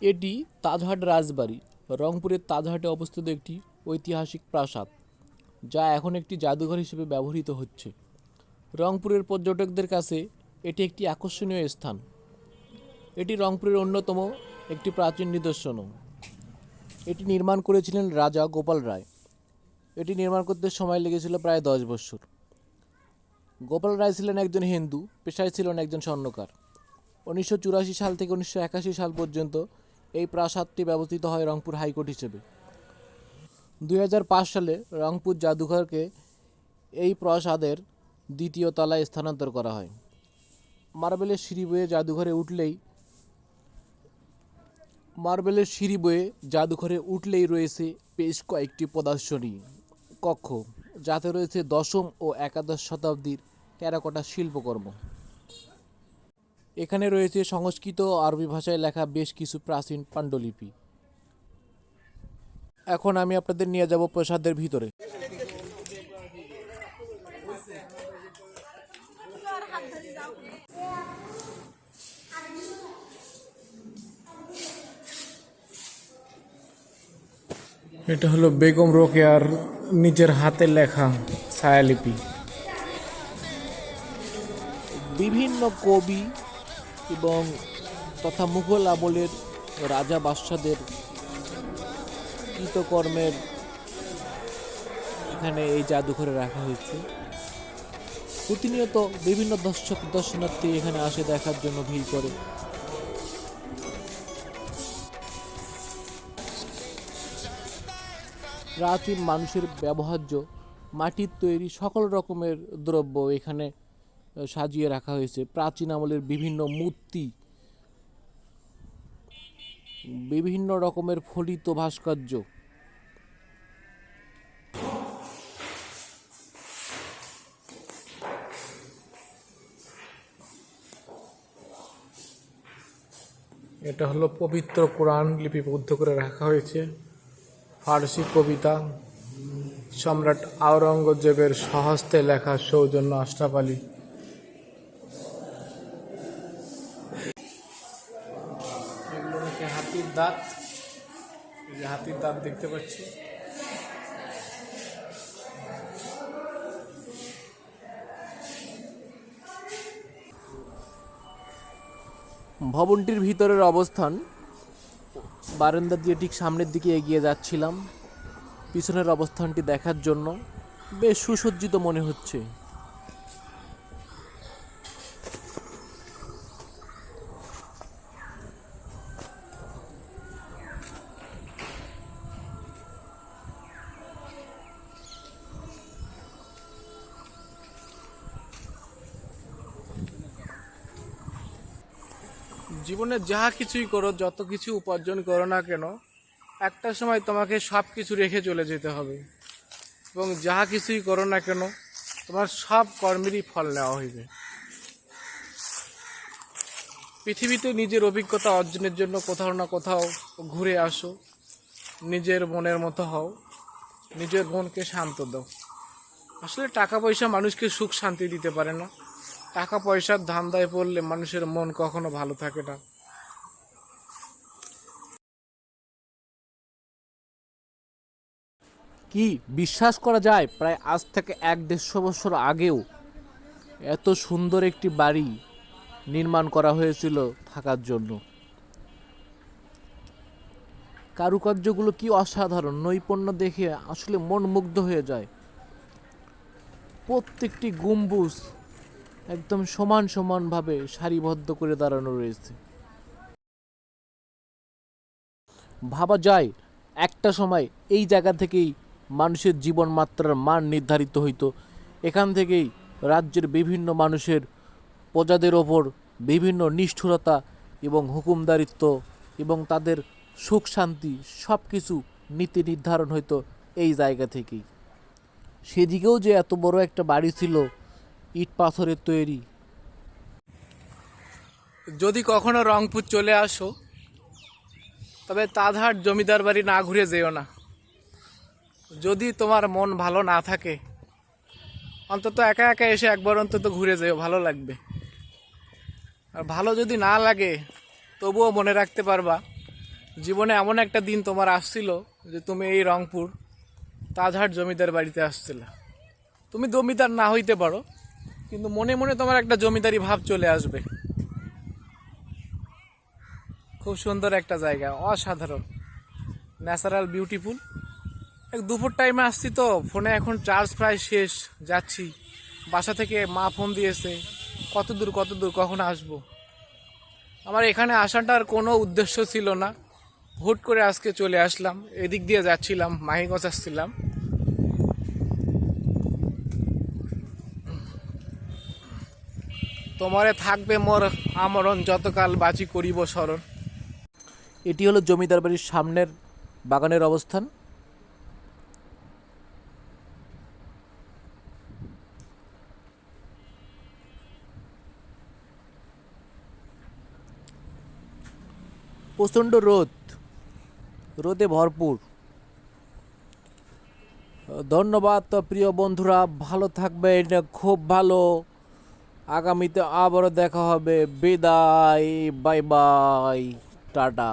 এটি তাজহাট রাজবাড়ি, রংপুরের তাজহাটে অবস্থিত একটি ঐতিহাসিক প্রাসাদ, যা এখন একটি জাদুঘর হিসেবে ব্যবহৃত হচ্ছে। রংপুরের পর্যটকদের কাছে এটি একটি আকর্ষণীয় স্থান। এটি রংপুরের অন্যতম একটি প্রাচীন নিদর্শনও। এটি নির্মাণ করেছিলেন রাজা গোপাল রায়। এটি নির্মাণ করতে সময় লেগেছিল প্রায় 10 বছর। গোপাল রায় ছিলেন একজন হিন্দু, পেশায় ছিলেন একজন স্বর্ণকার। 1984 সাল থেকে 1981 সাল পর্যন্ত এই প্রাসাদটি ব্যবহৃত হয় রংপুর হাইকোর্ট হিসেবে। 2005 সালে রংপুর জাদুঘরকে এই প্রাসাদের দ্বিতীয় তলায় স্থানান্তর করা হয়। মার্বেলের সিঁড়ি বয়ে জাদুঘরে উঠলেই রয়েছে বেশ কয়েকটি প্রদর্শনী কক্ষ, যাতে রয়েছে দশম ও একাদশ শতাব্দীর টেরাকোটা শিল্পকর্ম। এখানে রয়েছে সংস্কৃত ও আরবি ভাষায় লেখা বেশ কিছু প্রাচীন পাণ্ডুলিপি। এখন আমি আপনাদের নিয়ে যাব প্রাসাদের ভিতরে। এটা হলো বেগম রোকেয়ার নিজের হাতে লেখা ছায়ালিপি। বিভিন্ন কবি এবং তথা মুঘল আমলের রাজা বাদশাদের কৃতকর্মের এখানে এই জাদুঘরে রাখা হয়েছে। প্রতিনিয়ত বিভিন্ন দর্শনার্থী এখানে আসে দেখার জন্য ভিড় করে। প্রাচীন মানুষের ব্যবহার্য মাটির তৈরি সকল রকমের দ্রব্য এখানে সাজিয়ে রাখা হয়েছে। প্রাচীন আমলের বিভিন্ন মূর্তি, বিভিন্ন রকমের ফলিত ভাস্কর্য। এটা হলো পবিত্র কোরআন লিপিবদ্ধ করে রাখা হয়েছে। ফার্সি কবিতা, সম্রাট আওরঙ্গজেবের স্বহস্তে লেখা সৌজন্য আশরাফ আলী। এগুলো নাকি হাতির দাঁত, এই যে হাতির দাঁত দেখতে পাচ্ছি। ভবনটির ভিতরের অবস্থান, বারান্দা দিয়ে ঠিক সামনের দিকে এগিয়ে যাচ্ছিলাম পিছনের অবস্থানটি দেখার জন্য। বেশ সুসজ্জিত মনে হচ্ছে। জীবনে যাহা কিছুই করো, যত কিছু উপার্জন করো না কেন, একটা সময় তোমাকে সব কিছু রেখে চলে যেতে হবে। এবং যাহা কিছুই করো না কেন, তোমার সব কর্মেরই ফল নেওয়া হইবে। পৃথিবীতে নিজের অভিজ্ঞতা অর্জনের জন্য কোথাও না কোথাও ঘুরে আসো, নিজের মনের মতো হও, নিজের মনকে শান্ত দাও। আসলে টাকা পয়সা মানুষকে সুখ শান্তি দিতে পারে না। টাকা পয়সার ধান্দায় পড়লে মানুষের মন কখনো ভালো থাকে না। কি বিশ্বাস করা যায়, প্রায় আজ থেকে 1-150 বছর আগেও এত সুন্দর একটি বাড়ি নির্মাণ করা হয়েছিল থাকার জন্য। কারুকার্যগুলো কি অসাধারণ, নৈপুণ্য দেখে আসলে মন মুগ্ধ হয়ে যায়। প্রত্যেকটি গম্বুজ একদম সমান সমানভাবে সারিবদ্ধ করে দাঁড়ানো রয়েছে। ভাবা যায় একটা সময় এই জায়গা থেকেই মানুষের জীবনমাত্রার মান নির্ধারিত হইতো। এখান থেকেই রাজ্যের বিভিন্ন মানুষের প্রজাদের ওপর বিভিন্ন নিষ্ঠুরতা এবং হুকুমদারিত্ব এবং তাদের সুখ শান্তি সব কিছু নীতি নির্ধারণ হইতো এই জায়গা থেকেই। সেদিকেও যে এত বড় একটা বাড়ি ছিল, ইট পাথরের তৈরি। যদি কখনো রংপুর চলে আসো, তবে তাজহাট জমিদার বাড়ি না ঘুরে যেও না। যদি তোমার মন ভালো না থাকে, অন্তত একা একা এসে একবার অন্তত ঘুরে যেও, ভালো লাগবে। আর ভালো যদি না লাগে, তবুও মনে রাখতে পারবা জীবনে এমন একটা দিন তোমার আসছিল যে তুমি এই রংপুর তাজহাট জমিদার বাড়িতে আসছিলে। তুমি জমিদার না হইতে পারো, কিন্তু মনে মনে তোমার একটা জমিদারি ভাব চলে আসবে। খুব সুন্দর একটা জায়গা, অসাধারণ, ন্যাচারাল, বিউটিফুল। এক দুপুর টাইমে আসছি তো, ফোনে এখন চার্জ প্রায় শেষ, যাচ্ছি। বাসা থেকে মা ফোন দিয়েছে, কত দূর কত দূর, কখন আসবো। আমার এখানে আসাটার কোনো উদ্দেশ্য ছিল না, হুট করে আজকে চলে আসলাম। এদিক দিয়ে যাচ্ছিলাম, মাহিগঞ্জ আসছিলাম। তোমারে থাকবে মোর আমরণ, যতকাল বাঁচি করিব স্মরণ। এটি হলো জমিদার বাড়ির সামনের বাগানের অবস্থান। প্রচণ্ড রোদ, রোদে ভরপুর। ধন্যবাদ তো প্রিয় বন্ধুরা, ভালো থাকবে, এটা খুব ভালো। আগামীতে আবারও দেখা হবে। বিদায়, বাই বাই, টাটা।